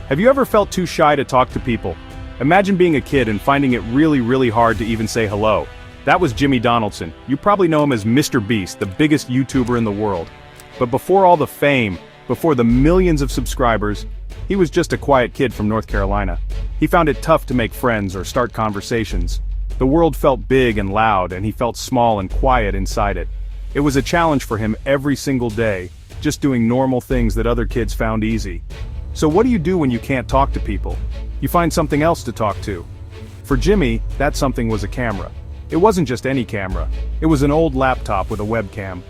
Have you ever felt too shy to talk to people? Imagine being a kid and finding it really hard to even say hello. That was Jimmy Donaldson. You probably know him as MrBeast, the biggest YouTuber in the world. But before all the fame, before the millions of subscribers, he was just a quiet kid from North Carolina. He found it tough to make friends or start conversations. The world felt big and loud, and he felt small and quiet inside it. It was a challenge for him every single day, just doing normal things that other kids found easy. So what do you do when you can't talk to people? You find something else to talk to. For Jimmy, that something was a camera. It wasn't just any camera. It was an old laptop with a webcam.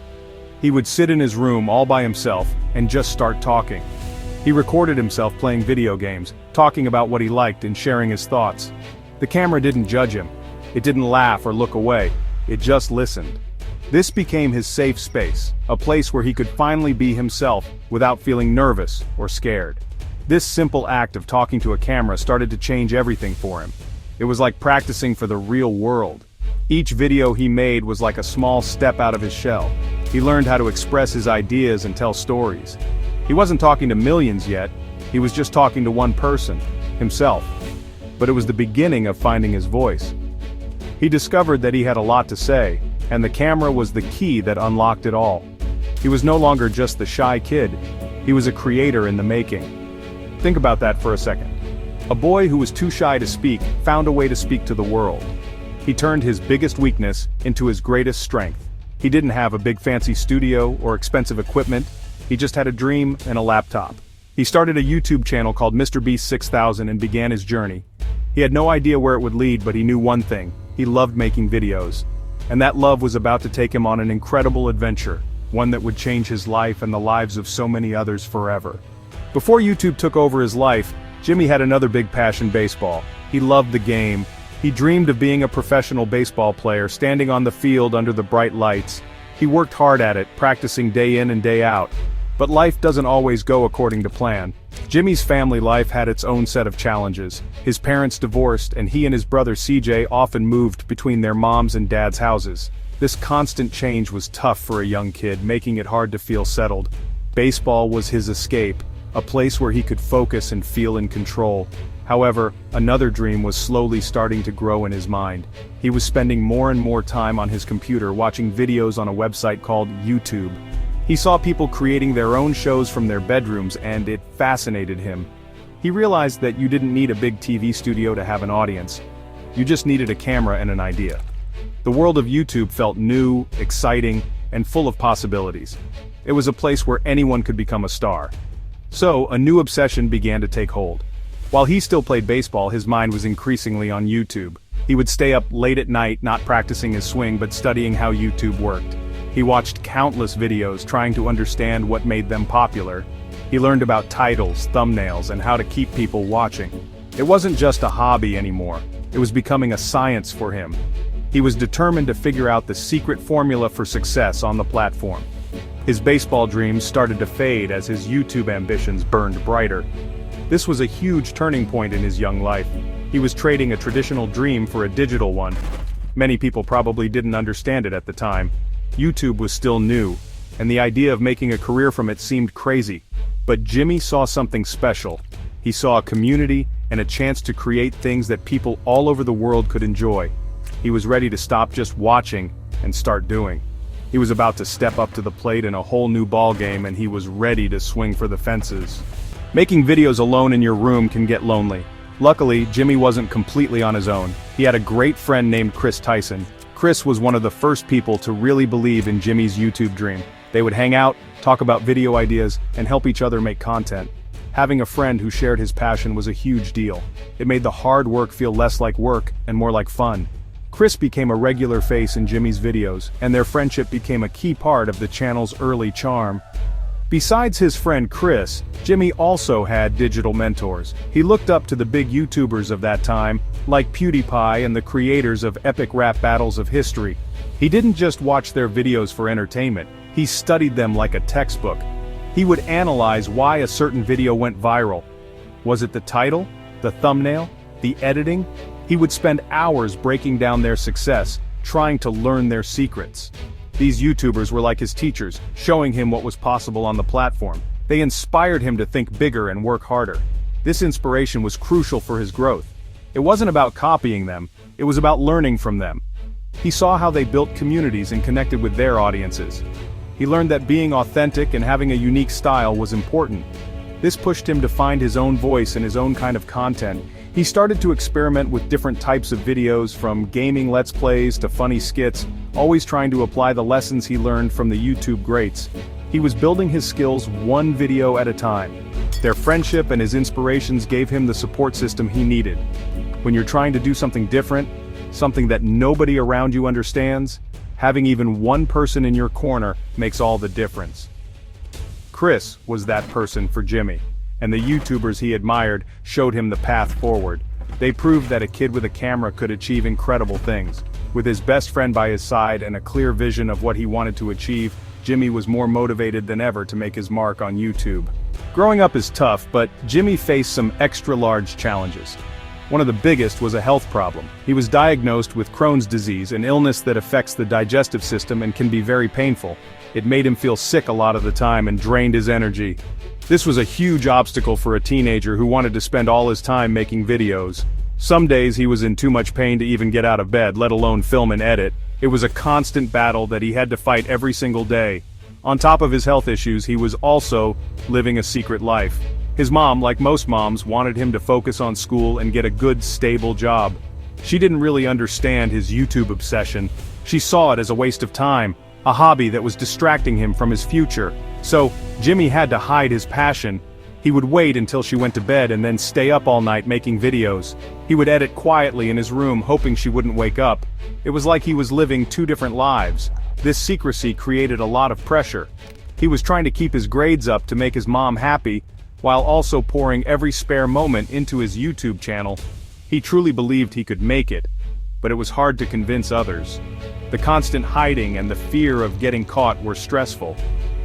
He would sit in his room all by himself and just start talking. He recorded himself playing video games, talking about what he liked and sharing his thoughts. The camera didn't judge him. It didn't laugh or look away. It just listened. This became his safe space, a place where he could finally be himself without feeling nervous or scared. This simple act of talking to a camera started to change everything for him. It was like practicing for the real world. Each video he made was like a small step out of his shell. He learned how to express his ideas and tell stories. He wasn't talking to millions yet, he was just talking to one person, himself. But it was the beginning of finding his voice. He discovered that he had a lot to say, and the camera was the key that unlocked it all. He was no longer just the shy kid, he was a creator in the making. Think about that for a second. A boy who was too shy to speak found a way to speak to the world. He turned his biggest weakness into his greatest strength. He didn't have a big fancy studio or expensive equipment, he just had a dream and a laptop. He started a YouTube channel called MrBeast 6000 and began his journey. He had no idea where it would lead, but he knew one thing: he loved making videos. And that love was about to take him on an incredible adventure, one that would change his life and the lives of so many others forever. Before YouTube took over his life, Jimmy had another big passion: baseball. He loved the game. He dreamed of being a professional baseball player, standing on the field under the bright lights. He worked hard at it, practicing day in and day out. But life doesn't always go according to plan. Jimmy's family life had its own set of challenges. His parents divorced, and he and his brother CJ often moved between their mom's and dad's houses. This constant change was tough for a young kid, making it hard to feel settled. Baseball was his escape, a place where he could focus and feel in control. However, another dream was slowly starting to grow in his mind. He was spending more and more time on his computer watching videos on a website called YouTube. He saw people creating their own shows from their bedrooms, and it fascinated him. He realized that you didn't need a big TV studio to have an audience. You just needed a camera and an idea. The world of YouTube felt new, exciting, and full of possibilities. It was a place where anyone could become a star. So, a new obsession began to take hold. While he still played baseball, his mind was increasingly on YouTube. He would stay up late at night, not practicing his swing but studying how YouTube worked. He watched countless videos trying to understand what made them popular. He learned about titles, thumbnails, and how to keep people watching. It wasn't just a hobby anymore. It was becoming a science for him. He was determined to figure out the secret formula for success on the platform. His baseball dreams started to fade as his YouTube ambitions burned brighter. This was a huge turning point in his young life. He was trading a traditional dream for a digital one. Many people probably didn't understand it at the time. YouTube was still new, and the idea of making a career from it seemed crazy. But Jimmy saw something special. He saw a community and a chance to create things that people all over the world could enjoy. He was ready to stop just watching and start doing. He was about to step up to the plate in a whole new ballgame, and he was ready to swing for the fences. Making videos alone in your room can get lonely. Luckily, Jimmy wasn't completely on his own. He had a great friend named Chris Tyson. Chris was one of the first people to really believe in Jimmy's YouTube dream. They would hang out, talk about video ideas, and help each other make content. Having a friend who shared his passion was a huge deal. It made the hard work feel less like work and more like fun. Chris became a regular face in Jimmy's videos, and their friendship became a key part of the channel's early charm. Besides his friend Chris, Jimmy also had digital mentors. He looked up to the big YouTubers of that time, like PewDiePie and the creators of epic rap battles of history. He didn't just watch their videos for entertainment, he studied them like a textbook. He would analyze why a certain video went viral. Was it the title, the thumbnail, the editing? He would spend hours breaking down their success, trying to learn their secrets. These YouTubers were like his teachers, showing him what was possible on the platform. They inspired him to think bigger and work harder. This inspiration was crucial for his growth. It wasn't about copying them, it was about learning from them. He saw how they built communities and connected with their audiences. He learned that being authentic and having a unique style was important. This pushed him to find his own voice and his own kind of content. He started to experiment with different types of videos, from gaming let's plays to funny skits, always trying to apply the lessons he learned from the YouTube greats. He was building his skills one video at a time. Their friendship and his inspirations gave him the support system he needed. When you're trying to do something different, something that nobody around you understands, having even one person in your corner makes all the difference. Chris was that person for Jimmy, and the YouTubers he admired showed him the path forward. They proved that a kid with a camera could achieve incredible things. With his best friend by his side and a clear vision of what he wanted to achieve, Jimmy was more motivated than ever to make his mark on YouTube. Growing up is tough, but Jimmy faced some extra-large challenges. One of the biggest was a health problem. He was diagnosed with Crohn's disease, an illness that affects the digestive system and can be very painful. It made him feel sick a lot of the time and drained his energy. This was a huge obstacle for a teenager who wanted to spend all his time making videos. Some days he was in too much pain to even get out of bed, let alone film and edit. It was a constant battle that he had to fight every single day. On top of his health issues, he was also living a secret life. His mom, like most moms, wanted him to focus on school and get a good, stable job. She didn't really understand his YouTube obsession. She saw it as a waste of time, a hobby that was distracting him from his future. So, Jimmy had to hide his passion. He would wait until she went to bed and then stay up all night making videos. He would edit quietly in his room, hoping she wouldn't wake up. It was like he was living two different lives. This secrecy created a lot of pressure. He was trying to keep his grades up to make his mom happy, while also pouring every spare moment into his YouTube channel. He truly believed he could make it, but it was hard to convince others. The constant hiding and the fear of getting caught were stressful.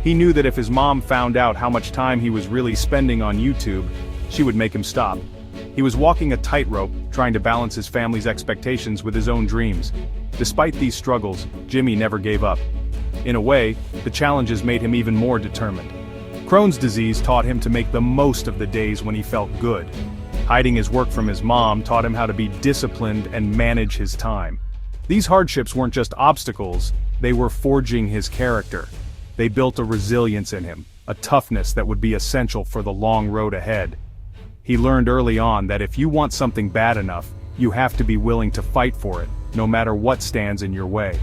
He knew that if his mom found out how much time he was really spending on YouTube, she would make him stop. He was walking a tightrope, trying to balance his family's expectations with his own dreams. Despite these struggles, Jimmy never gave up. In a way, the challenges made him even more determined. Crohn's disease taught him to make the most of the days when he felt good. Hiding his work from his mom taught him how to be disciplined and manage his time. These hardships weren't just obstacles, they were forging his character. They built a resilience in him, a toughness that would be essential for the long road ahead. He learned early on that if you want something bad enough, you have to be willing to fight for it, no matter what stands in your way.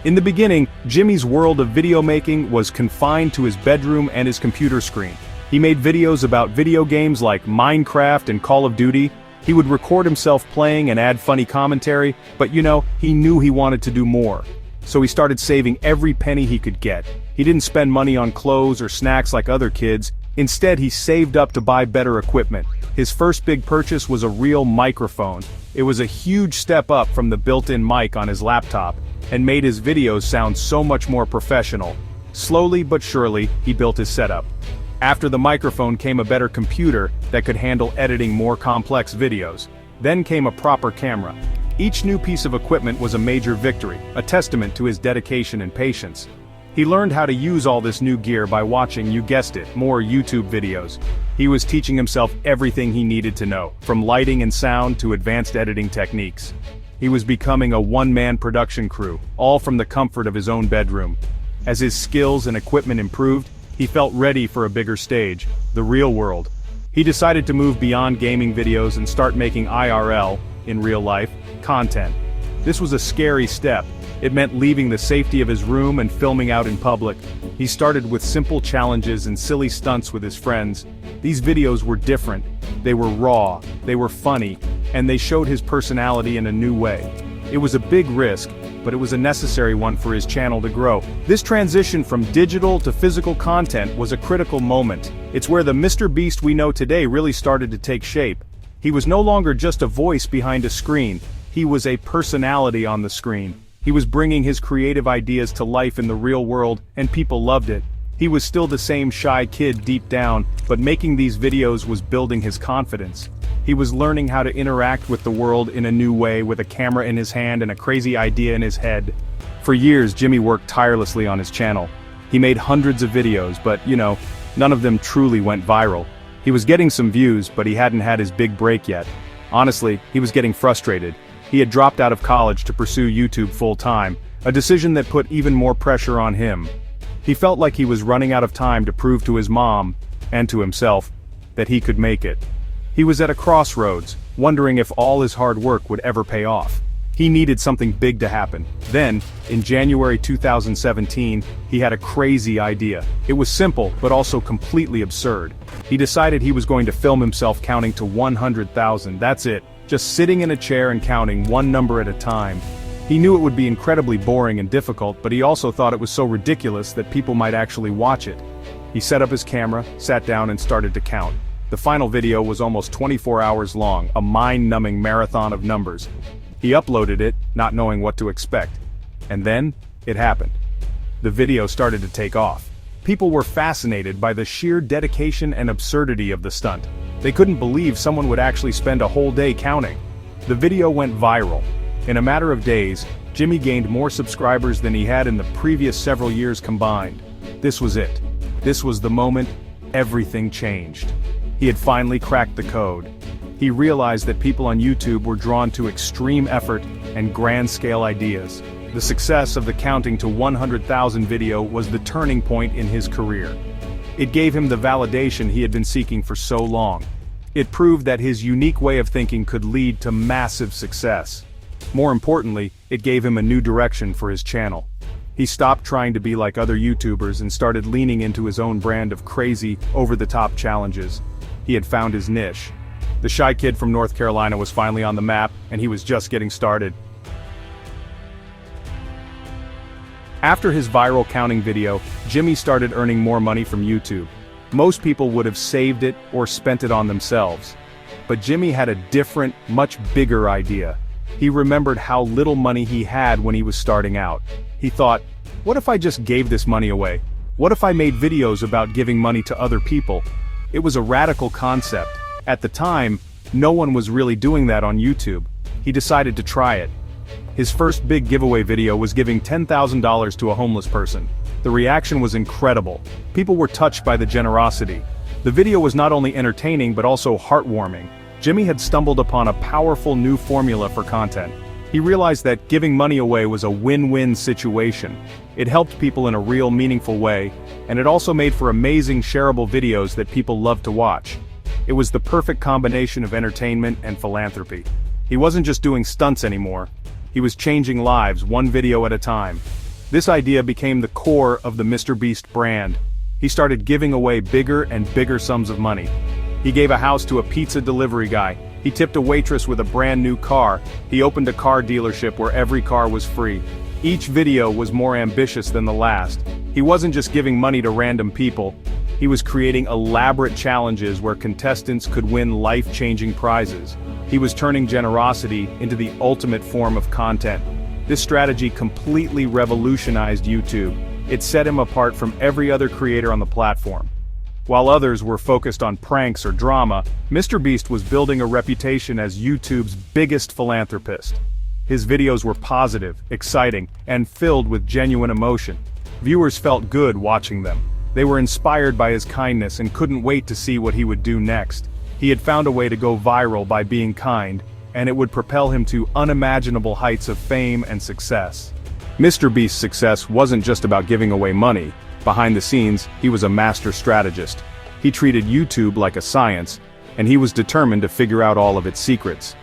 In the beginning, Jimmy's world of video making was confined to his bedroom and his computer screen. He made videos about video games like Minecraft and Call of Duty. He would record himself playing and add funny commentary, but he knew he wanted to do more. So he started saving every penny he could get. He didn't spend money on clothes or snacks like other kids. Instead, he saved up to buy better equipment. His first big purchase was a real microphone. It was a huge step up from the built-in mic on his laptop, and made his videos sound so much more professional. Slowly but surely, he built his setup. After the microphone came a better computer that could handle editing more complex videos. Then came a proper camera. Each new piece of equipment was a major victory, a testament to his dedication and patience. He learned how to use all this new gear by watching, you guessed it, more YouTube videos. He was teaching himself everything he needed to know, from lighting and sound to advanced editing techniques. He was becoming a one-man production crew, all from the comfort of his own bedroom. As his skills and equipment improved, he felt ready for a bigger stage, the real world. He decided to move beyond gaming videos and start making IRL, in real life, content. This was a scary step. It meant leaving the safety of his room and filming out in public. He started with simple challenges and silly stunts with his friends. These videos were different. They were raw, they were funny, and they showed his personality in a new way. It was a big risk, but it was a necessary one for his channel to grow. This transition from digital to physical content was a critical moment. It's where the MrBeast we know today really started to take shape. He was no longer just a voice behind a screen. He was a personality on the screen. He was bringing his creative ideas to life in the real world, and people loved it. He was still the same shy kid deep down, but making these videos was building his confidence. He was learning how to interact with the world in a new way, with a camera in his hand and a crazy idea in his head. For years, Jimmy worked tirelessly on his channel. He made hundreds of videos, but none of them truly went viral. He was getting some views, but he hadn't had his big break yet. Honestly, he was getting frustrated. He had dropped out of college to pursue YouTube full-time, a decision that put even more pressure on him. He felt like he was running out of time to prove to his mom, and to himself, that he could make it. He was at a crossroads, wondering if all his hard work would ever pay off. He needed something big to happen. Then, in January 2017, he had a crazy idea. It was simple, but also completely absurd. He decided he was going to film himself counting to 100,000, that's it, just sitting in a chair and counting one number at a time. He knew it would be incredibly boring and difficult, but he also thought it was so ridiculous that people might actually watch it. He set up his camera, sat down and started to count. The final video was almost 24 hours long, a mind-numbing marathon of numbers. He uploaded it, not knowing what to expect. And then, it happened. The video started to take off. People were fascinated by the sheer dedication and absurdity of the stunt. They couldn't believe someone would actually spend a whole day counting. The video went viral. In a matter of days, Jimmy gained more subscribers than he had in the previous several years combined. This was it. This was the moment everything changed. He had finally cracked the code. He realized that people on YouTube were drawn to extreme effort and grand-scale ideas. The success of the counting to 100,000 video was the turning point in his career. It gave him the validation he had been seeking for so long. It proved that his unique way of thinking could lead to massive success. More importantly, it gave him a new direction for his channel. He stopped trying to be like other YouTubers and started leaning into his own brand of crazy, over-the-top challenges. He had found his niche. The shy kid from North Carolina was finally on the map, and he was just getting started. After his viral counting video, Jimmy started earning more money from YouTube. Most people would have saved it or spent it on themselves. But Jimmy had a different, much bigger idea. He remembered how little money he had when he was starting out. He thought, what if I just gave this money away? What if I made videos about giving money to other people? It was a radical concept. At the time, no one was really doing that on YouTube. He decided to try it. His first big giveaway video was giving $10,000 to a homeless person. The reaction was incredible. People were touched by the generosity. The video was not only entertaining but also heartwarming. Jimmy had stumbled upon a powerful new formula for content. He realized that giving money away was a win-win situation. It helped people in a real, meaningful way, and it also made for amazing shareable videos that people loved to watch. It was the perfect combination of entertainment and philanthropy. He wasn't just doing stunts anymore. He was changing lives one video at a time. This idea became the core of the MrBeast brand. He started giving away bigger and bigger sums of money. He gave a house to a pizza delivery guy. He tipped a waitress with a brand new car. He opened a car dealership where every car was free. Each video was more ambitious than the last. He wasn't just giving money to random people. He was creating elaborate challenges where contestants could win life-changing prizes. He was turning generosity into the ultimate form of content. This strategy completely revolutionized YouTube. It set him apart from every other creator on the platform. While others were focused on pranks or drama, MrBeast was building a reputation as YouTube's biggest philanthropist. His videos were positive, exciting, and filled with genuine emotion. Viewers felt good watching them. They were inspired by his kindness and couldn't wait to see what he would do next. He had found a way to go viral by being kind, and it would propel him to unimaginable heights of fame and success. MrBeast's success wasn't just about giving away money. Behind the scenes, he was a master strategist. He treated YouTube like a science, and he was determined to figure out all of its secrets.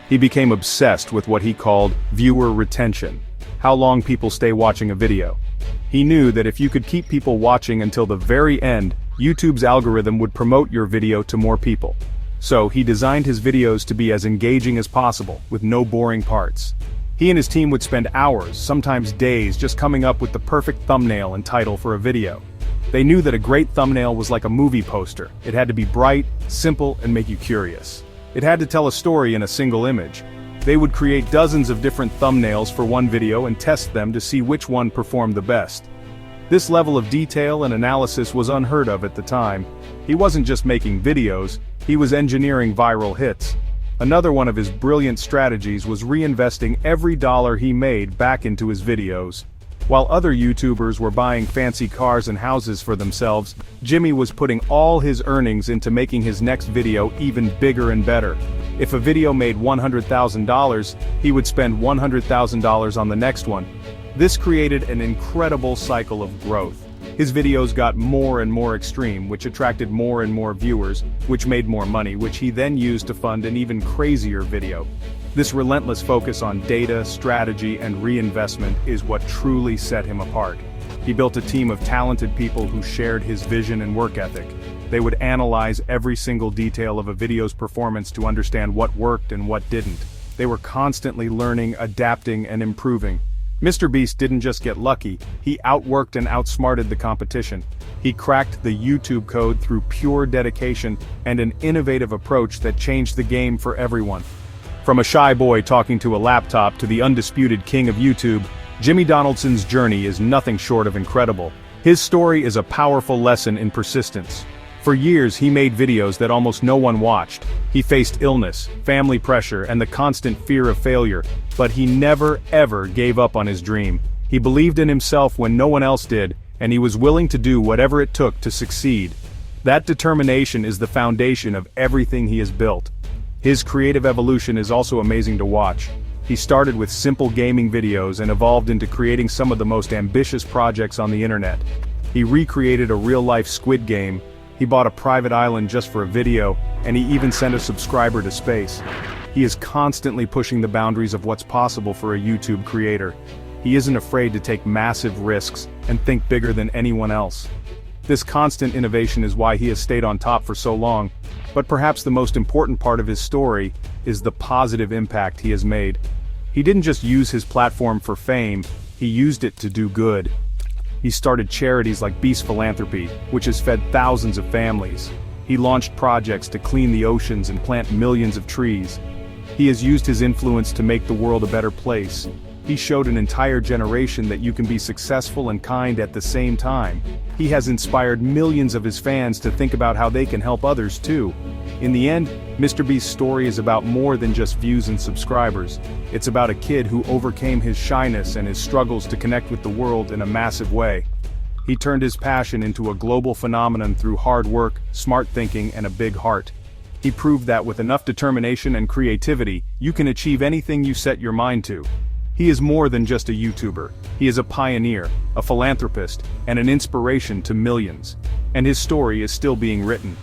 He became obsessed with what he called viewer retention, how long people stay watching a video. He knew that if you could keep people watching until the very end, YouTube's algorithm would promote your video to more people. So he designed his videos to be as engaging as possible, with no boring parts. He and his team would spend hours, sometimes days, just coming up with the perfect thumbnail and title for a video. They knew that a great thumbnail was like a movie poster. It had to be bright, simple, and make you curious. It had to tell a story in a single image. They would create dozens of different thumbnails for one video and test them to see which one performed the best. This level of detail and analysis was unheard of at the time. He wasn't just making videos, he was engineering viral hits. Another one of his brilliant strategies was reinvesting every dollar he made back into his videos. While other YouTubers were buying fancy cars and houses for themselves, Jimmy was putting all his earnings into making his next video even bigger and better. If a video made $100,000, he would spend $100,000 on the next one. This created an incredible cycle of growth. His videos got more and more extreme, which attracted more and more viewers, which made more money, which he then used to fund an even crazier video. This relentless focus on data, strategy, and reinvestment is what truly set him apart. He built a team of talented people who shared his vision and work ethic. They would analyze every single detail of a video's performance to understand what worked and what didn't. They were constantly learning, adapting, and improving. MrBeast didn't just get lucky, he outworked and outsmarted the competition. He cracked the YouTube code through pure dedication and an innovative approach that changed the game for everyone. From a shy boy talking to a laptop to the undisputed king of YouTube, Jimmy Donaldson's journey is nothing short of incredible. His story is a powerful lesson in persistence. For years he made videos that almost no one watched. He faced illness, family pressure, and the constant fear of failure, but he never ever gave up on his dream. He believed in himself when no one else did, and he was willing to do whatever it took to succeed. That determination is the foundation of everything he has built. His creative evolution is also amazing to watch. He started with simple gaming videos and evolved into creating some of the most ambitious projects on the internet. He recreated a real-life Squid Game. He bought a private island just for a video, and he even sent a subscriber to space. He is constantly pushing the boundaries of what's possible for a YouTube creator. He isn't afraid to take massive risks and think bigger than anyone else. This constant innovation is why he has stayed on top for so long, but perhaps the most important part of his story is the positive impact he has made. He didn't just use his platform for fame, he used it to do good. He started charities like Beast Philanthropy, which has fed thousands of families. He launched projects to clean the oceans and plant millions of trees. He has used his influence to make the world a better place. He showed an entire generation that you can be successful and kind at the same time. He has inspired millions of his fans to think about how they can help others too. In the end, MrBeast's story is about more than just views and subscribers. It's about a kid who overcame his shyness and his struggles to connect with the world in a massive way. He turned his passion into a global phenomenon through hard work, smart thinking, and a big heart. He proved that with enough determination and creativity, you can achieve anything you set your mind to. He is more than just a YouTuber. He is a pioneer, a philanthropist, and an inspiration to millions. And his story is still being written.